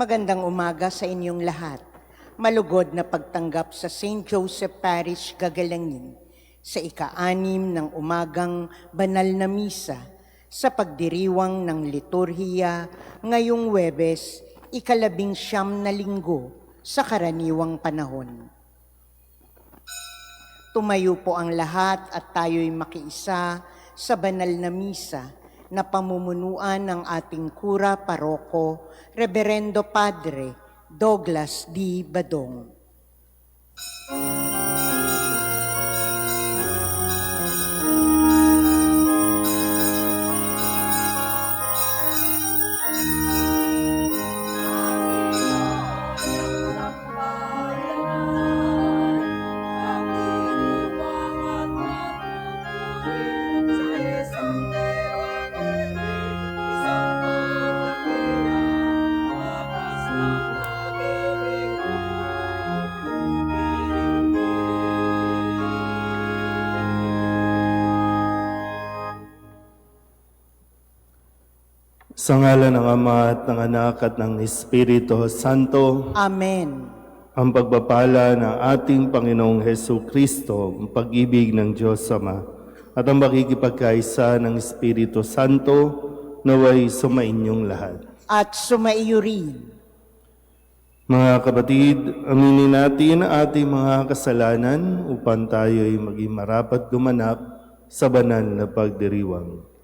Magandang umaga sa inyong lahat. Malugod na pagtanggap sa St. Joseph Parish, Gagalangin sa ika-6 ng umagang banal na misa sa pagdiriwang ng liturhiya ngayong Huwebes, ika-19 na linggo sa karaniwang panahon. Tumayo po ang lahat at tayo'y makiisa sa banal na misa na pamumunuan ng ating kura paroko, Reverendo Padre Douglas D. Badong. Sa ngalan ng Ama at ng Anak at ng Espiritu Santo, Amen. ang pagpapala ng ating Panginoong Hesus Kristo, ang pag-ibig ng Diyos Ama, at ang makikipagkaisa ng Espiritu Santo, naway sumainyong lahat. At sumaiyo rin. Mga kapatid, aminin natin ang ating mga kasalanan upang tayo'y maging marapat gumanap sa banal na pagdiriwang.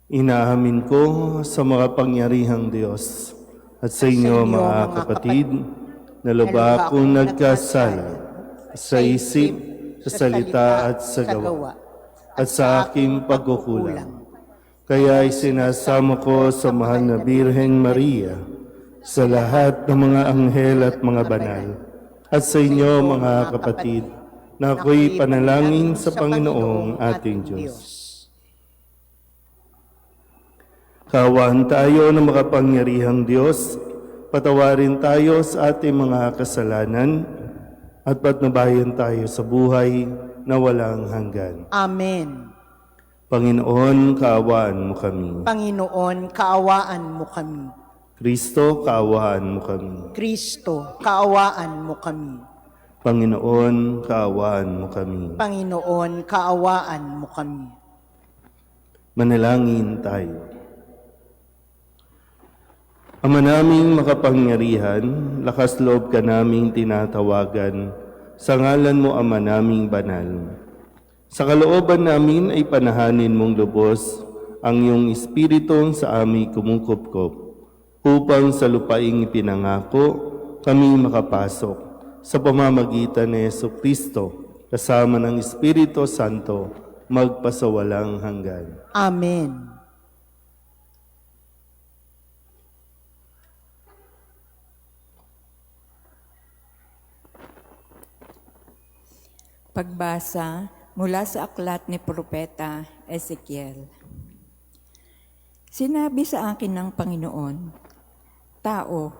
Inaamin ko sa makapangyarihang Diyos at sa inyo mga kapatid na lubha akong nagkasala sa isip, sa salita at sa gawa at sa aking pagkukulang. Kaya isinasamo ko sa mahal na Birhen Maria, sa lahat ng mga anghel at mga banal, at sa inyo mga kapatid na ako'y panalangin sa Panginoong ating Diyos. Kaawaan tayo ng makapangyarihang Diyos, patawarin tayo sa ating mga kasalanan, at patnubayan tayo sa buhay na walang hanggan. Amen. Panginoon, kaawaan mo kami. Panginoon, kaawaan mo kami. Kristo, kaawaan mo kami. Kristo, kaawaan mo kami. Panginoon, kaawaan mo kami. Panginoon, kaawaan mo kami. Manalangin tayo. Ama naming makapangyarihan, lakas loob ka naming tinatawagan, sa ngalan mo Ama naming banal. Sa kalooban namin ay panahanin mong lubos ang iyong Espiritong sa aming kumukupkop, upang sa lupaing ipinangako kami makapasok sa pamamagitan ni Hesus Kristo, kasama ng Espiritu Santo, magpasawalang hanggan. Amen. Pagbasa mula sa aklat ni Propeta Ezekiel. Sinabi sa akin ng Panginoon, "Tao,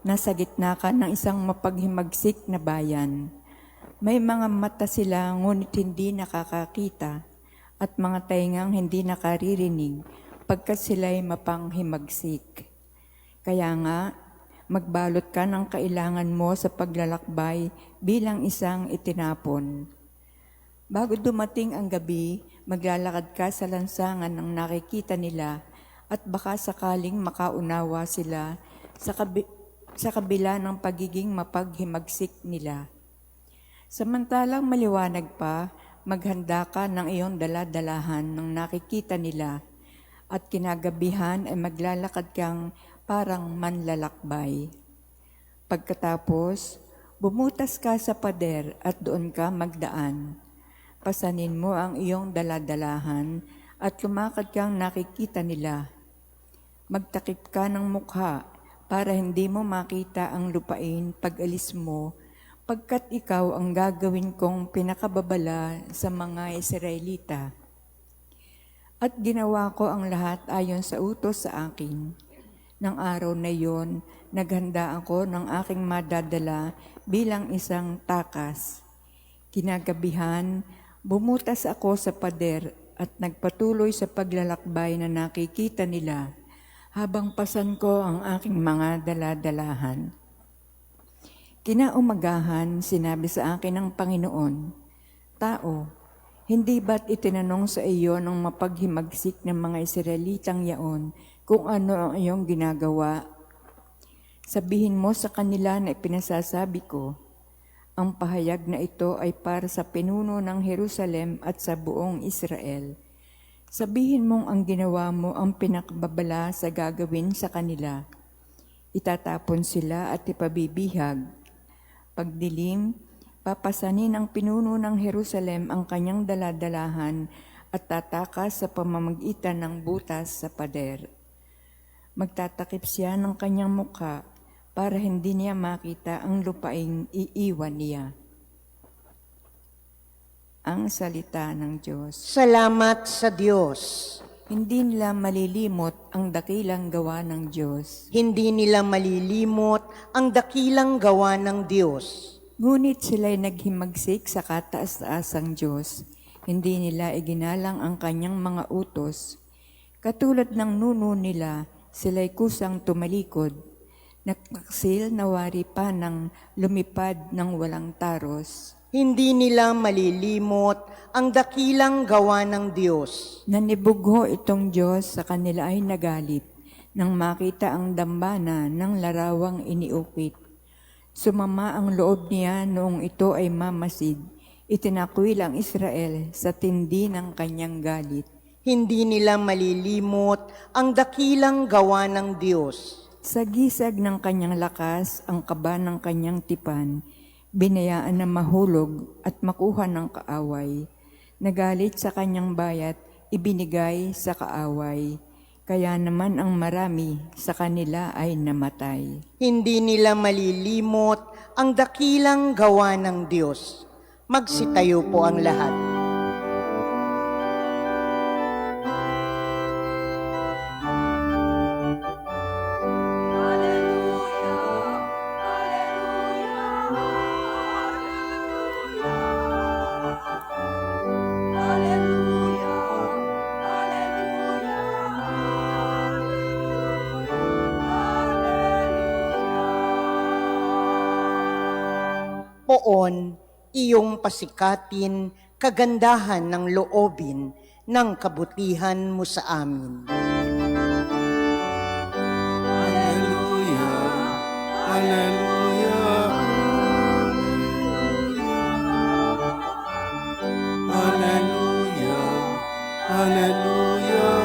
nasa gitna ka ng isang mapaghimagsik na bayan. May mga mata sila ngunit hindi nakakakita at mga taingang hindi nakaririnig pagkat sila'y mapanghimagsik. Kaya nga, magbalot ka ng kailangan mo sa paglalakbay bilang isang itinapon. Bago dumating ang gabi, maglalakad ka sa lansangan ng nakikita nila at baka sakaling makaunawa sila sa kabila ng pagiging mapaghimagsik nila. Samantalang maliwanag pa, maghanda ka ng iyong daladalahan ng nakikita nila at kinagabihan ay maglalakad kang parang manlalakbay. Pagkatapos, bumutas ka sa pader at doon ka magdaan. Pasanin mo ang iyong daladalahan at lumakad kang nakikita nila. Magtakip ka ng mukha para hindi mo makita ang lupain pag-alis mo, pagkat ikaw ang gagawin kong pinakababala sa mga Israelita. At ginawa ko ang lahat ayon sa utos sa akin. Nang araw na iyon, naghanda ako ng aking madadala bilang isang takas. Kinagabihan, bumutas ako sa pader at nagpatuloy sa paglalakbay na nakikita nila habang pasan ko ang aking mga daladalahan. Kinaumagahan, sinabi sa akin ng Panginoon, "Tao, hindi ba't itinanong sa iyo ng mapaghimagsik ng mga Israelitang yaon kung ano ang iyong ginagawa? Sabihin mo sa kanila na ipinasasabi ko, ang pahayag na ito ay para sa pinuno ng Jerusalem at sa buong Israel. Sabihin mong ang ginawa mo ang pinakababala sa gagawin sa kanila. Itatapon sila at ipabibihag. Pagdilim, papasanin ang pinuno ng Jerusalem ang kanyang daladalahan at tatakas sa pamamagitan ng butas sa pader. Magtatakip siya ng kanyang mukha para hindi niya makita ang lupaing iiwan niya." Ang salita ng Diyos. Salamat sa Diyos. Hindi nila malilimot ang dakilang gawa ng Diyos. Hindi nila malilimot ang dakilang gawa ng Diyos. Ngunit sila'y naghimagsik sa kataas-taasang Diyos. Hindi nila iginalang ang kanyang mga utos. Katulad ng nuno nila, sila'y kusang tumalikod. Naktaksil na wari pa ng lumipad ng walang taros. Hindi nila malilimot ang dakilang gawa ng Diyos. Nanibugho itong Diyos sa kanila ay nagalit nang makita ang dambana ng larawang iniukit. Sumama ang loob niya noong ito ay mamasid. Itinakwil ang Israel sa tindi ng kanyang galit. Hindi nila malilimot ang dakilang gawa ng Diyos. Sa gisag ng kanyang lakas, ang kaba ng kanyang tipan, binayaan na mahulog at makuha ng kaaway. Nagalit sa kanyang bayat, ibinigay sa kaaway. Kaya naman ang marami sa kanila ay namatay. Hindi nila malilimot ang dakilang gawa ng Diyos. Magsitayo po ang lahat. Poon, iyong pasikatin kagandahan ng loobin ng kabutihan mo sa amin. Hallelujah, Hallelujah, Hallelujah, Hallelujah,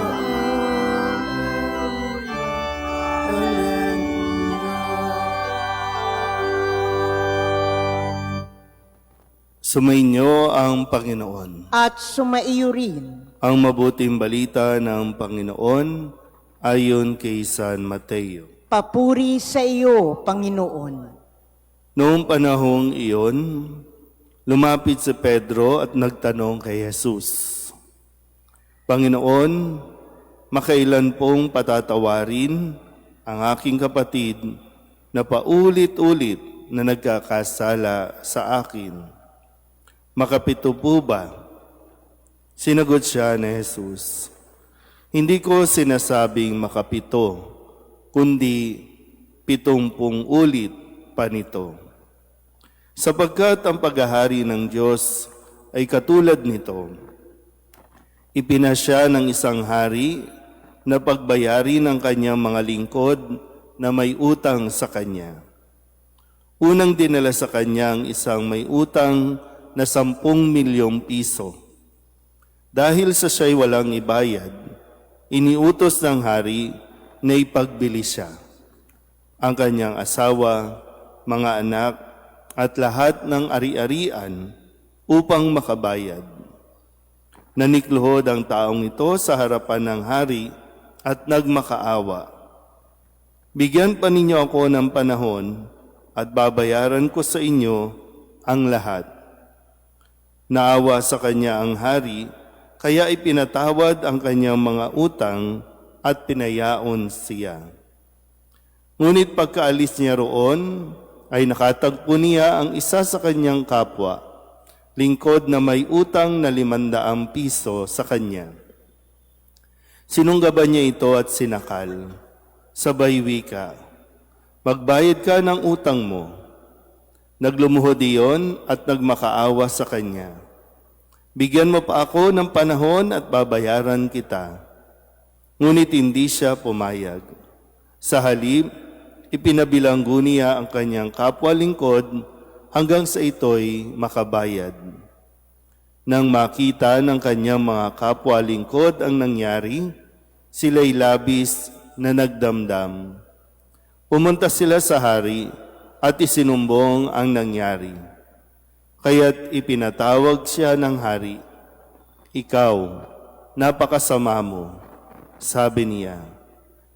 Sumainyo ang Panginoon. At sumaiyo rin Ang mabuting balita ng Panginoon ayon kay San Mateo. papuri sa iyo, Panginoon. Noong panahong iyon, lumapit si Pedro at nagtanong kay Jesus, "Panginoon, makailan pong patatawarin ang aking kapatid na paulit-ulit na nagkakasala sa akin? Makapito po ba?" Sinagot siya ni Jesus, "Hindi ko sinasabing makapito, kundi 70 ulit pa nito. Sapagkat ang paghahari ng Diyos ay katulad nito. Ipinasya ng isang hari na pagbayari ng kanyang mga lingkod na may utang sa kanya. Unang dinala sa kanya ang isang may utang na 10 milyong piso. Dahil sa siya'y walang ibayad, iniutos ng hari na ipagbili siya, ang kanyang asawa, mga anak, at lahat ng ari-arian upang makabayad. Nanikluhod ang taong ito sa harapan ng hari at nagmakaawa. Bigyan pa ninyo ako ng panahon at babayaran ko sa inyo ang lahat. Naawa sa kanya ang hari, kaya ipinatawad ang kanyang mga utang at pinayaon siya. Ngunit pagkaalis niya roon, ay nakatagpo niya ang isa sa kanyang kapwa, lingkod na may utang na 500 piso sa kanya. Sinunggaban niya ito at sinakal. sabay wika, magbayad ka ng utang mo. Naglumuhod iyon at nagmakaawa sa kanya. Bigyan mo pa ako ng panahon at babayaran kita. Ngunit hindi siya pumayag. Sa halip, ipinabilanggo niya ang kanyang kapwa-lingkod hanggang sa ito'y makabayad. Nang makita ng kanyang mga kapwa-lingkod ang nangyari, sila'y labis na nagdamdam. Pumunta sila sa hari at isinumbong ang nangyari. Kaya't ipinatawag siya ng hari. Ikaw, napakasama mo, sabi niya.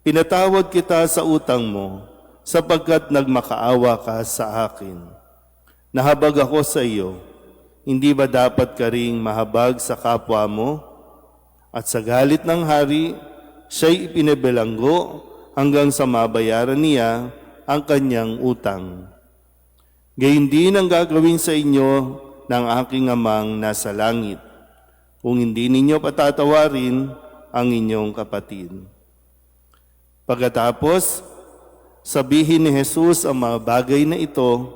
Pinatawad kita sa utang mo sapagkat nagmakaawa ka sa akin. Nahabag ako sa iyo. Hindi ba dapat ka ring mahabag sa kapwa mo? At sa galit ng hari, siya'y ipinabilanggo hanggang sa mabayaran niya ang kanyang utang. Gayon din ang gagawin sa inyo ng aking amang nasa langit, kung hindi ninyo patatawarin ang inyong kapatid. Pagkatapos, sabihin ni Jesus ang mga bagay na ito,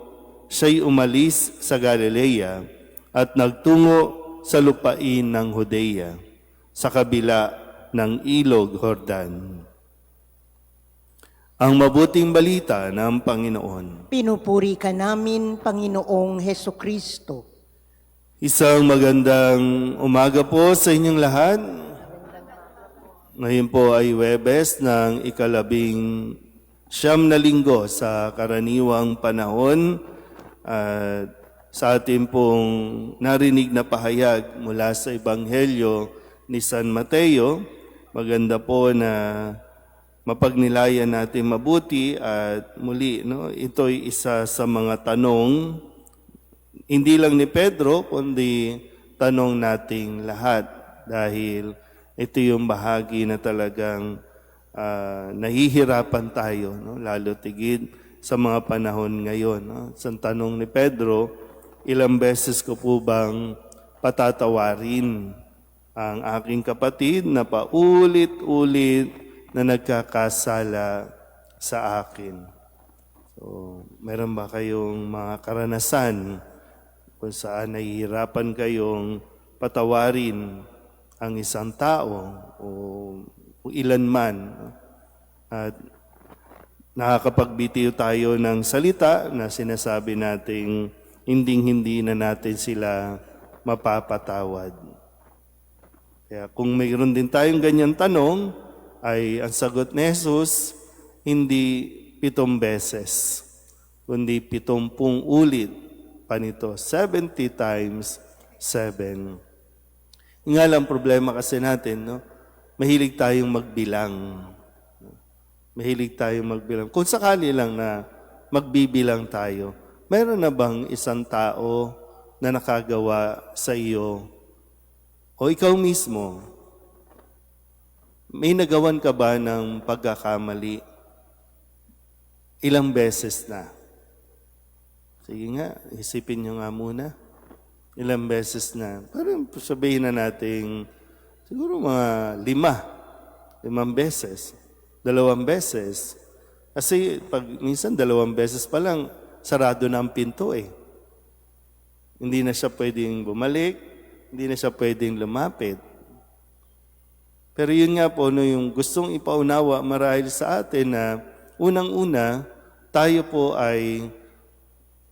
siya'y umalis sa Galilea at nagtungo sa lupain ng Judea, sa kabila ng ilog Jordan. Ang mabuting balita ng Panginoon. Pinupuri ka namin, Panginoong Hesukristo. Isang magandang umaga po sa inyong lahat. Ngayon po ay Huwebes ng ika-19 na linggo sa karaniwang panahon. At sa ating pong narinig na pahayag mula sa Ebanghelyo ni San Mateo, maganda po na mapagnilayan natin mabuti at muli, ito'y isa sa mga tanong, hindi lang ni Pedro, kundi tanong nating lahat dahil ito yung bahagi na talagang nahihirapan tayo, lalo tigid sa mga panahon ngayon. Sa tanong ni Pedro, ilang beses ko po bang patatawarin ang aking kapatid na paulit-ulit na nagkakasala sa akin? So, meron ba kayong mga karanasan kung saan nahihirapan kayong patawarin ang isang tao o ilan man? At nakakapagbitiw tayo ng salita na sinasabi nating hinding-hindi na natin sila mapapatawad. Kaya kung mayroon din tayong ganyan tanong, ay ang sagot ni Jesus, hindi 7 beses, kundi 70 ulit pa nito, 70 times 7. Nga lang problema kasi natin, mahilig tayong magbilang. Mahilig tayong magbilang. Kung sakali lang na magbibilang tayo, mayroon na bang isang tao na nakagawa sa iyo o ikaw mismo? May nagawan ka ba ng pagkakamali? Ilang beses na? Sige nga, isipin nyo nga muna. Ilang beses na? Parang sabihin na natin, siguro mga 5 beses, 2 beses. Kasi pag minsan 2 beses pa lang, sarado na ang pinto eh. Hindi na siya pwedeng bumalik, hindi na siya pwedeng lumapit. Pero yun nga po, yung gustong ipaunawa marahil sa atin na unang-una, tayo po ay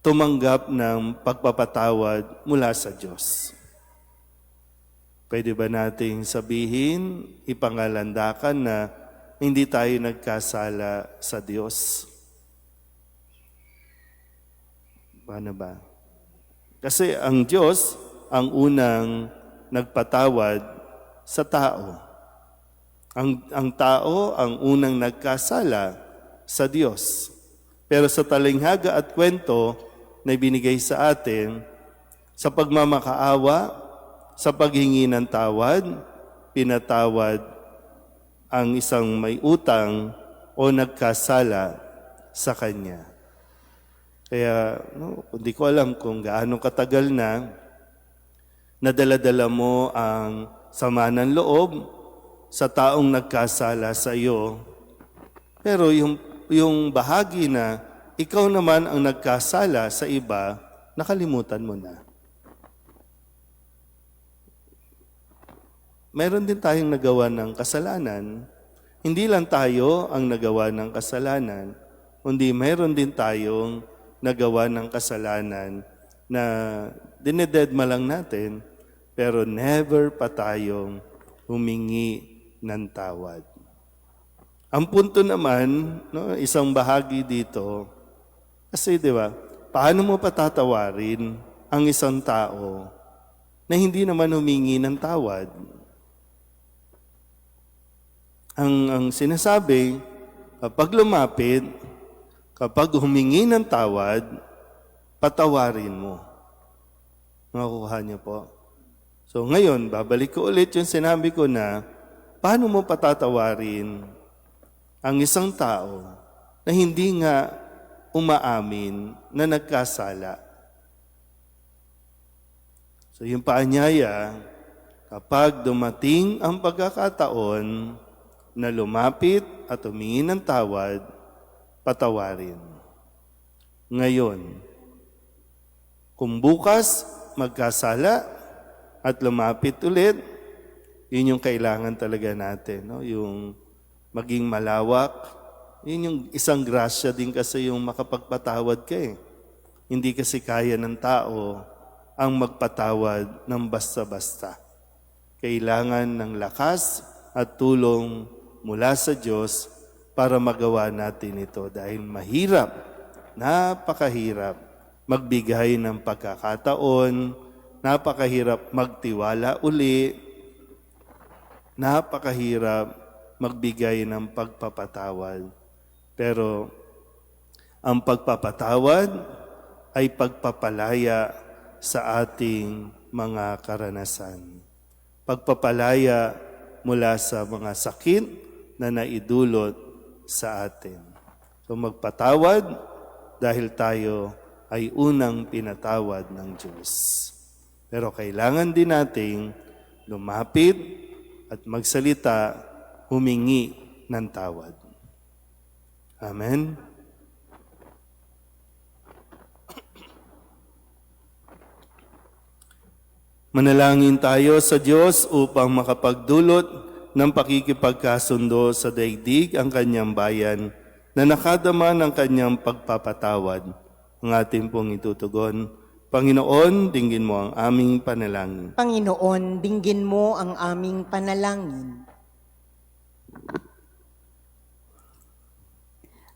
tumanggap ng pagpapatawad mula sa Diyos. Pwede ba nating sabihin, ipangalandakan na hindi tayo nagkasala sa Diyos? Paano ba? Kasi ang Diyos ang unang nagpatawad sa tao. Ang tao ang unang nagkasala sa Diyos. Pero sa talinghaga at kwento na ibinigay sa atin, sa pagmamakaawa, sa paghingi ng tawad, pinatawad ang isang may utang o nagkasala sa Kanya. Kaya, hindi ko alam kung gaano katagal na nadala-dala mo ang sama ng loob sa taong nagkasala sa iyo, Pero yung bahagi na ikaw naman ang nagkasala sa iba, nakalimutan mo na. Meron din tayong nagawa ng kasalanan. Hindi lang tayo ang nagawa ng kasalanan, kundi meron din tayong nagawa ng kasalanan na dinededma lang natin, pero never pa tayong humingi ng tawad. Ang punto naman, no, isang bahagi dito, kasi di ba, paano mo patatawarin ang isang tao na hindi naman humingi ng tawad? Ang sinasabi, kapag lumapit, kapag humingi ng tawad, patawarin mo. Makukuha niyo po. So ngayon, babalik ko ulit yung sinabi ko na, paano mo patatawarin ang isang tao na hindi nga umaamin na nagkasala? So yung paanyaya, kapag dumating ang pagkakataon na lumapit at humingi ng tawad, patawarin. Ngayon, kung bukas magkasala at lumapit ulit, yun yung kailangan talaga natin. No? Yung maging malawak, yun yung isang grasya din kasi yung makapagpatawad ka eh. Hindi kasi kaya ng tao ang magpatawad ng basta-basta. Kailangan ng lakas at tulong mula sa Diyos para magawa natin ito. Dahil mahirap, napakahirap magbigay ng pagkakataon, napakahirap magtiwala uli, napakahirap magbigay ng pagpapatawad. Pero ang pagpapatawad ay pagpapalaya sa ating mga karanasan. Pagpapalaya mula sa mga sakit na naidulot sa atin. So magpatawad dahil tayo ay unang pinatawad ng Diyos. Pero kailangan din nating lumapit at magsalita, humingi ng tawad. Amen? Manalangin tayo sa Diyos upang makapagdulot ng pakikipagkasundo sa daigdig ang kanyang bayan na nakadama ng kanyang pagpapatawad. Ang ating pong itutugon. Panginoon, dinggin mo ang aming panalangin. Panginoon, dinggin mo ang aming panalangin.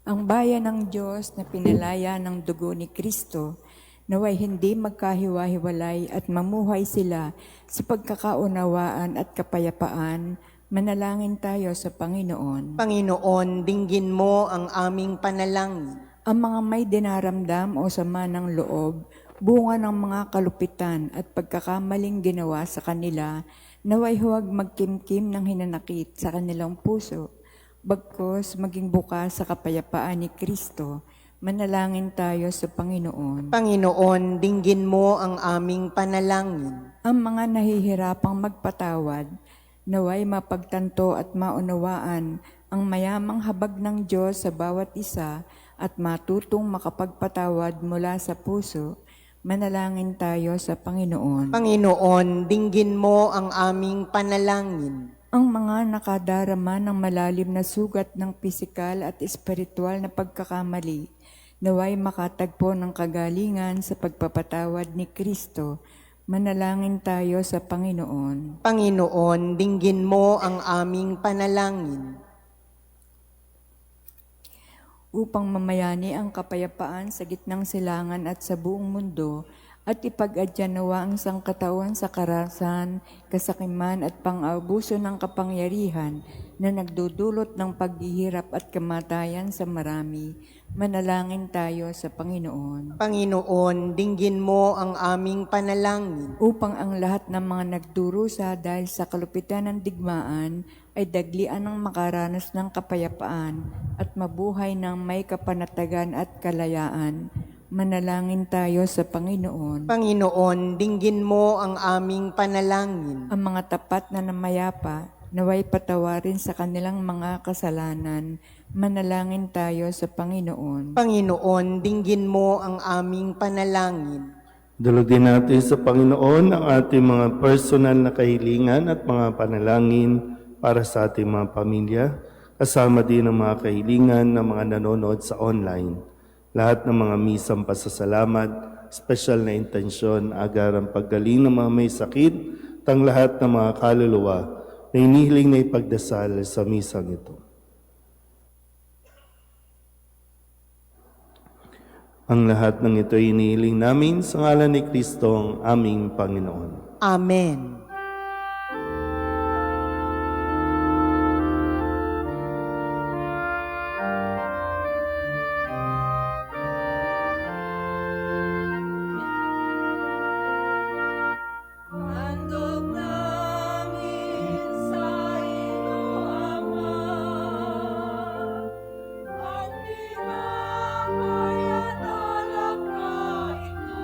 Ang bayan ng Diyos na pinalaya ng dugo ni Kristo, naway hindi magkahiwa-hiwalay at mamuhay sila sa pagkakaunawaan at kapayapaan. Manalangin tayo sa Panginoon. Panginoon, dinggin mo ang aming panalangin. Ang mga may dinaramdam o sama ng loob, bunga ng mga kalupitan at pagkakamaling ginawa sa kanila, naway huwag magkimkim ng hinanakit sa kanilang puso, bagkus maging bukas sa kapayapaan ni Kristo. Manalangin tayo sa Panginoon. Panginoon, dinggin mo ang aming panalangin. Ang mga nahihirapang magpatawad, naway mapagtanto at maunawaan ang mayamang habag ng Diyos sa bawat isa at matutong makapagpatawad mula sa puso. Manalangin tayo sa Panginoon. Panginoon, dinggin mo ang aming panalangin. Ang mga nakadarama ng malalim na sugat ng pisikal at espiritual na pagkakamali, naway makatagpo ng kagalingan sa pagpapatawad ni Kristo. Manalangin tayo sa Panginoon. Panginoon, dinggin mo ang aming panalangin. Upang mamayani ang kapayapaan sa gitnang silangan at sa buong mundo, at ipag-adya nawa ang sangkatauhan sa karahasan, kasakiman at pang-abuso ng kapangyarihan na nagdudulot ng paghihirap at kamatayan sa marami. Manalangin tayo sa Panginoon. Panginoon, dinggin mo ang aming panalangin. Upang ang lahat ng mga nagdurusa dahil sa kalupitan ng digmaan ay daglian ng makaranas ng kapayapaan at mabuhay ng may kapanatagan at kalayaan. Manalangin tayo sa Panginoon. Panginoon, dinggin mo ang aming panalangin. Ang mga tapat na namayapa naway patawarin sa kanilang mga kasalanan. Manalangin tayo sa Panginoon. Panginoon, dinggin mo ang aming panalangin. Dalugin natin sa Panginoon ang ating mga personal na kahilingan at mga panalangin para sa ating mga pamilya, kasama din ang mga kahilingan ng mga nanonood sa online. Lahat ng mga misang pasasalamat, special na intensyon, agarang paggaling ng mga may sakit, tang lahat ng mga kaluluwa na inihiling na ipagdasal sa misang ito. Ang lahat ng ito ay inihiling namin sa ngalan ni Kristo ang aming Panginoon. Amen. Handog namin sa iyo, Ama, ang tinapay at alak na ito.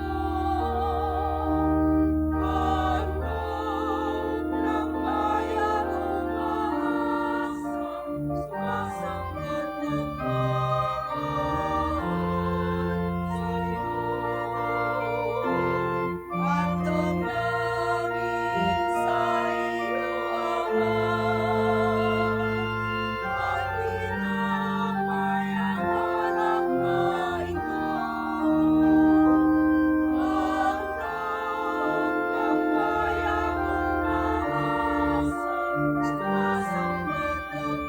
Handog ng bayang umaasang sumasanglat ng handog namin sa iyo, Ama, ang tinapay at alak na ito. Handog ng bayang umaasang sumasanglat ng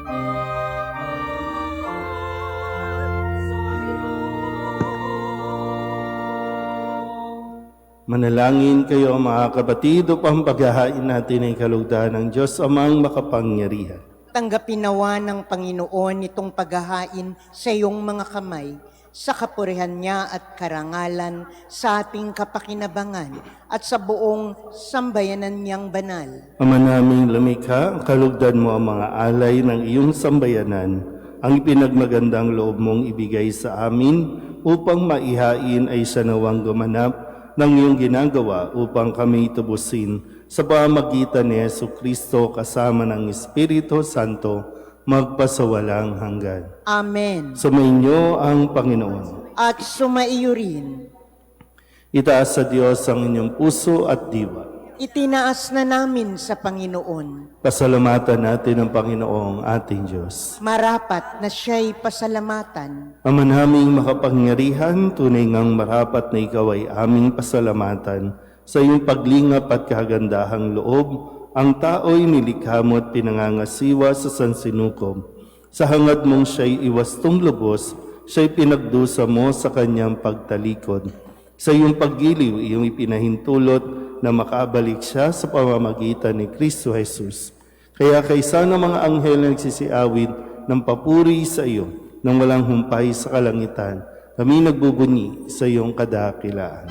Manalangin kayo mga kapatid upang paghahain natin ay kalugdan ng Diyos amang makapangyarihan. Tanggapin nawa ng Panginoon itong paghahain sa iyong mga kamay, sa kapurihan niya at karangalan, sa ating kapakinabangan, at sa buong sambayanan niyang banal. Ama naming lumikha, ang kalugdan mo ang mga alay ng iyong sambayanan, ang ipinagmagandang loob mong ibigay sa amin upang maihain ay siya nawang gumanap ng iyong ginagawa upang kami tubusin sa pamamagitan ni Jesucristo kasama ng Espiritu Santo magpasawalang hanggan. Amen. Sumainyo ang Panginoon. At sumaiyo rin. Itaas sa Diyos ang inyong puso at diwa. Itinaas na namin sa Panginoon. Pasalamatan natin ang Panginoong ating Diyos. Marapat na siya'y pasalamatan. Ama naming makapangyarihan, tunay ngang marapat na ikaw ay aming pasalamatan sa iyong paglingap at kagandahang loob. Ang tao'y nilikha mo at pinangangasiwa sa sansinukob. Sa hangad mong siya'y iwastong lubos, siya'y pinagdusa mo sa kanyang pagtalikod. Sa iyong paggiliw, iyong ipinahintulot na makabalik siya sa pamamagitan ni Kristo Jesus. Kaya kaysa ng mga anghel na nagsisiawit ng papuri sa iyo, nang walang humpay sa kalangitan, kami nagbubunyi sa iyong kadakilaan.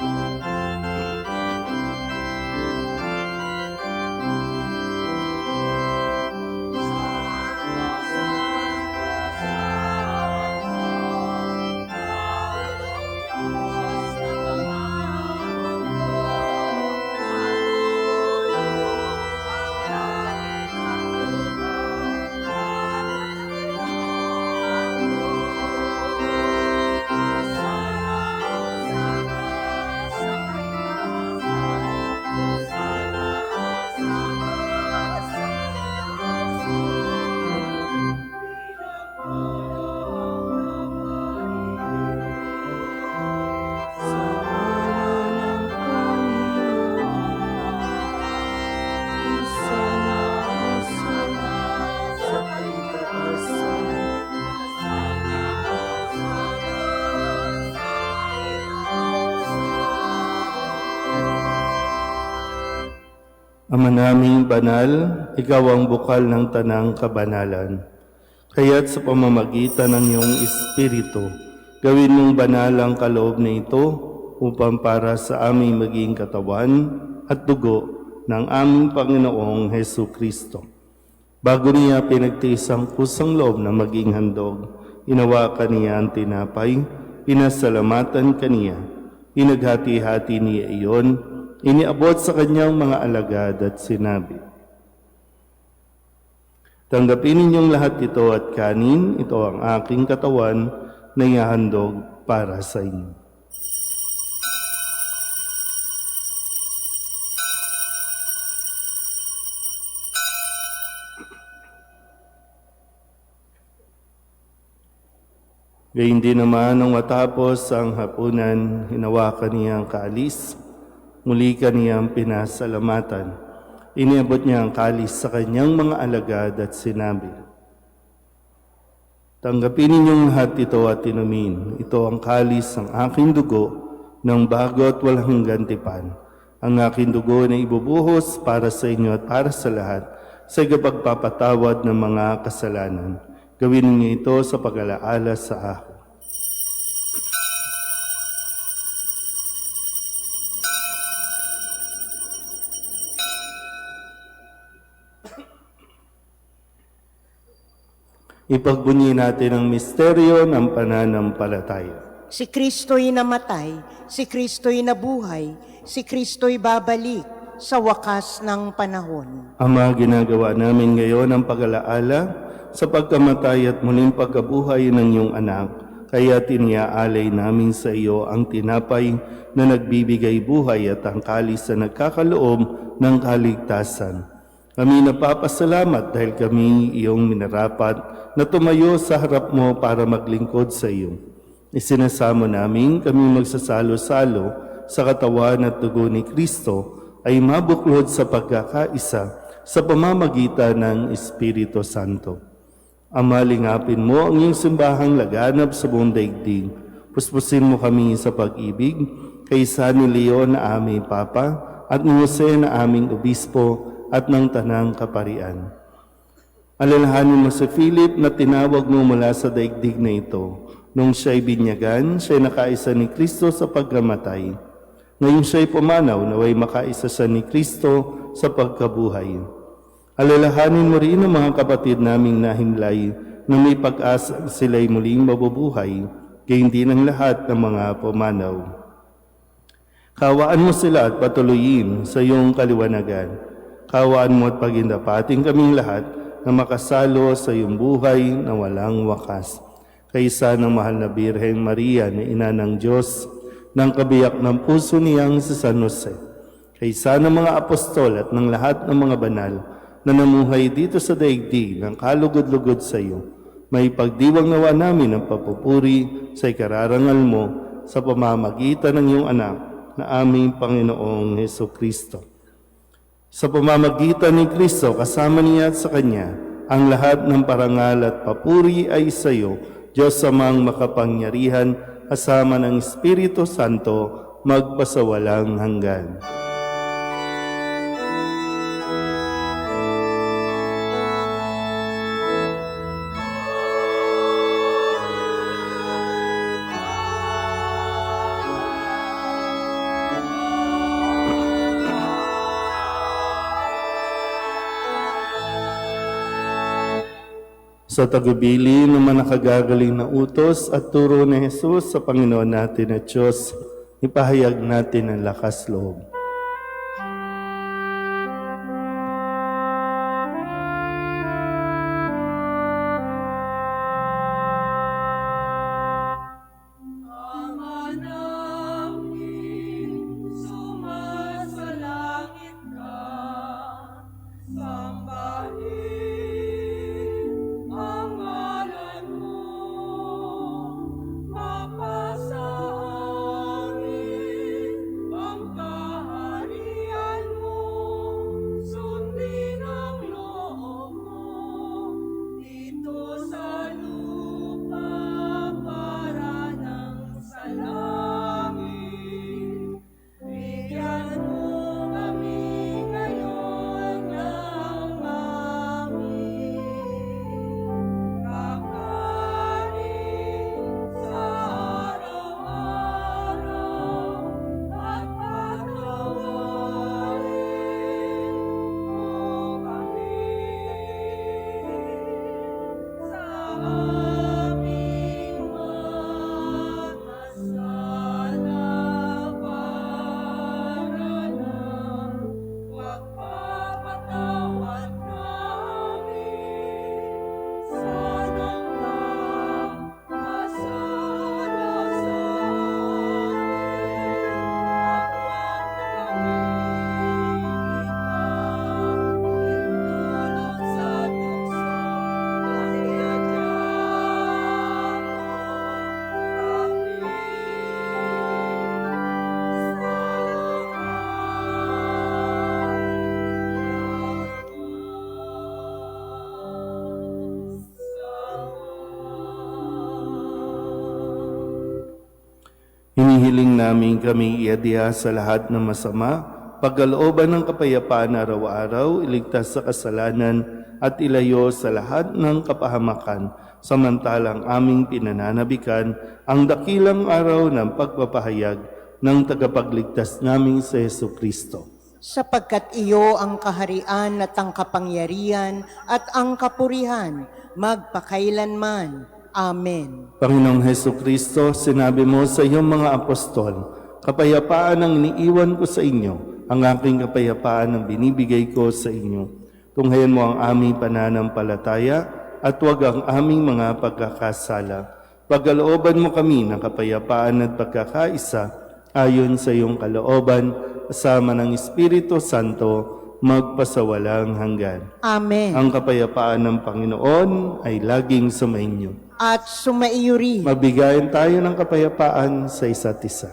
Ama naming banal, ikaw ang bukal ng tanang kabanalan. Kaya't sa pamamagitan ng iyong Espiritu, gawin mong banal ang kaloob na ito upang para sa aming maging katawan at dugo ng aming Panginoong Hesu Kristo. Bago niya pinagtiis ang kusang loob na maging handog, inawakan niya ang tinapay, pinasalamatan kaniya, pinaghati-hati niya iyon, iniabot sa kanyang mga alagad at sinabi, Tanggapin ninyong lahat ito at kanin, ito ang aking katawan na ihahandog para sa inyo. Gayun din naman nung matapos ang hapunan, hinawakan niya ang kaalis, muli kaniyang pinasalamatan. Iniabot niya ang kalis sa kanyang mga alagad at sinabi, tanggapin ninyong lahat ito at inumin. Ito ang kalis ng aking dugo ng bago at walang gantipan. Ang aking dugo na ibubuhos para sa inyo at para sa lahat sa pagpapatawad ng mga kasalanan. Gawin niyo ito sa pag-alaala sa akin. Ipagbunyi natin ang misteryo ng pananampalataya. Si Kristo'y namatay, si Kristo'y nabuhay, si Kristo'y babalik sa wakas ng panahon. Ama, ginagawa namin ngayon ang pag-alaala sa pagkamatay at muling pagkabuhay ng iyong anak. Kaya tiniaalay namin sa iyo ang tinapay na nagbibigay buhay at ang kalis na nagkakaloob ng kaligtasan. Kami napapasalamat dahil kami iyong minarapat na tumayo sa harap mo para maglingkod sa iyo. Isinasamo namin kami magsasalo-salo sa katawan at dugo ni Kristo ay mabuklod sa pagkakaisa sa pamamagitan ng Espiritu Santo. Ama, lingapin mo ang iyong simbahang laganap sa buong daigdig. Puspusin mo kami sa pag-ibig kay San Leon na aming Papa at ni Jose na aming Obispo at ng Tanang Kaparian. Alalahanin mo si Philip na tinawag mo mula sa daigdig na ito. Nung siya'y binyagan, siya'y nakaisa ni Kristo sa pagkamatay. Ngayon siya'y pumanaw, naway makaisa siya ni Kristo sa pagkabuhay. Alalahanin mo rin ang mga kapatid naming nahimlay na may pag-asa sila'y muling mabubuhay, gayon din ang lahat ng mga pumanaw. Kawaan mo sila at patuloyin sa iyong kaliwanagan. Kawaan mo at pagindapating kaming lahat na makasalo sa iyong buhay na walang wakas. Kaysa ng mahal na Birheng Maria na ina ng Diyos, ng kabiyak ng puso niyang si San Jose, kaysa ng mga apostol at ng lahat ng mga banal na namuhay dito sa daigdig ng kalugod-lugod sa iyo, may pagdiwang nawa namin ang papupuri sa ikararangal mo sa pamamagitan ng iyong anak na aming Panginoong Hesukristo. Sa pamamagitan ni Kristo, kasama niya at sa Kanya, ang lahat ng parangal at papuri ay sa iyo, Diyos Amang makapangyarihan, kasama ng Espiritu Santo, magpasawalang hanggan. Sa tagubilin ng mga nakagagaling na utos at turo ni Jesus sa Panginoon natin at Diyos, ipahayag natin ang lakas loob. Ama namin, sumasalangit ka, sambahin ang ngalan mo, mapasa amin ang kaharian mo, sundin ang loob mo, dito sa lupa para ng sa langit. Bigyan mo kami ngayon ng Hinihiling namin kami iadya sa lahat ng masama, pagkalooban ng kapayapaan araw-araw, iligtas sa kasalanan at ilayo sa lahat ng kapahamakan, samantalang aming pinananabikan ang dakilang araw ng pagpapahayag ng tagapagligtas naming sa Hesu Kristo. Sapagkat iyo ang kaharian at ang kapangyarihan at ang kapurihan magpakailanman. Amen. Panginoong Hesu Kristo, sinabi mo sa iyong mga apostol, kapayapaan ang iniiwan ko sa inyo, ang aking kapayapaan ang binibigay ko sa inyo. Tunghayan mo ang aming pananampalataya at huwag ang aming mga pagkakasala. Pagkalooban mo kami ng kapayapaan at pagkakaisa ayon sa iyong kalooban, kasama ng Espiritu Santo, magpasawalang hanggan. Amen. Ang kapayapaan ng Panginoon ay laging sumainyo. At sumaiyo rin. Mabigayan tayo ng kapayapaan sa isa't isa.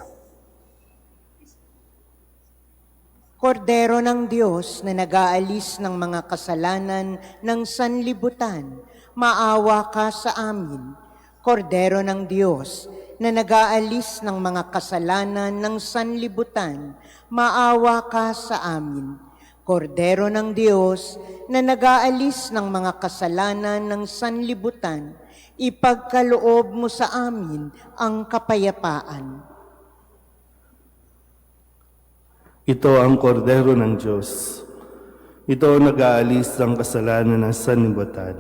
Kordero ng Diyos na nag-aalis ng mga kasalanan ng sanlibutan, maawa ka sa amin. Kordero ng Diyos na nag-aalis ng mga kasalanan ng sanlibutan, maawa ka sa amin. Kordero ng Diyos na nag-aalis ng mga kasalanan ng sanlibutan, ipagkaloob mo sa amin ang kapayapaan. Ito ang kordero ng Diyos. Ito ang nag-aalis ng kasalanan ng sanlibutan.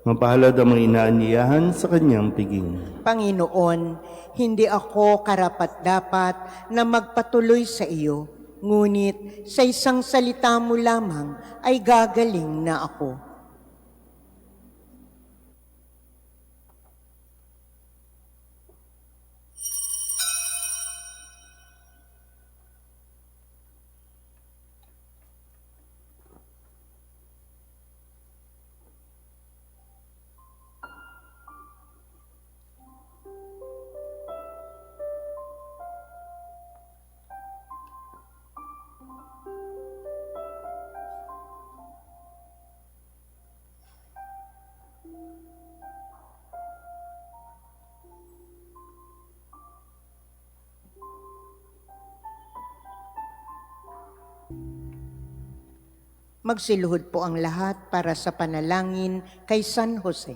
Mapalad ang mga inaanyayahan sa kanyang piging. Panginoon, hindi ako karapat-dapat na magpatuloy sa iyo, ngunit sa isang salita mo lamang ay gagaling na ako. Magsiluhod po ang lahat para sa panalangin kay San Jose.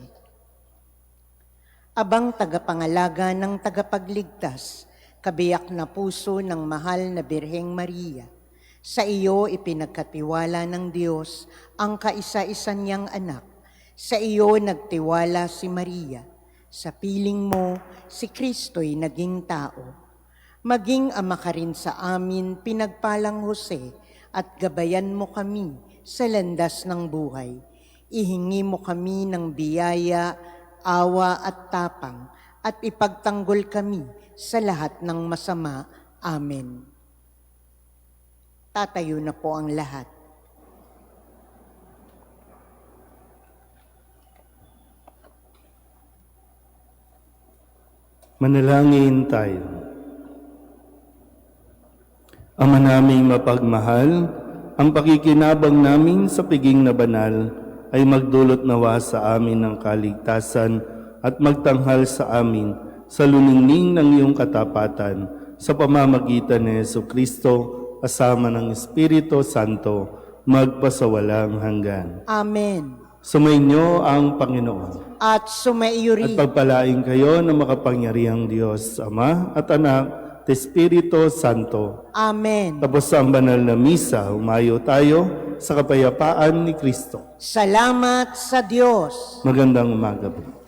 Abang tagapangalaga ng tagapagligtas, kabiyak na puso ng mahal na Birheng Maria, sa iyo ipinagkatiwala ng Diyos ang kaisa-isa niyang anak. Sa iyo nagtiwala si Maria. Sa piling mo, si Kristo'y naging tao. Maging ama ka rin sa amin, pinagpalang Jose, at gabayan mo kami sa landas ng buhay. Ihingi mo kami ng biyaya, awa at tapang, at ipagtanggol kami sa lahat ng masama. Amen. Tatayo na po ang lahat. Manalangin tayo. Ama naming mapagmahal, ang pakikinabang namin sa piging na banal ay magdulot nawa sa amin ng kaligtasan at magtanghal sa amin sa luningning ng iyong katapatan sa pamamagitan ni Hesu Kristo kasama ng Espiritu Santo magpasawalang hanggan. Amen. Sumainyo ang Panginoon. At sumaiyo At rin. pagpalain kayo ng makapangyarihang Diyos, Ama at Anak, at Espiritu Santo. Amen. Tapos sa banal na misa, humayo tayo sa kapayapaan ni Kristo. Salamat sa Diyos. Magandang umaga po.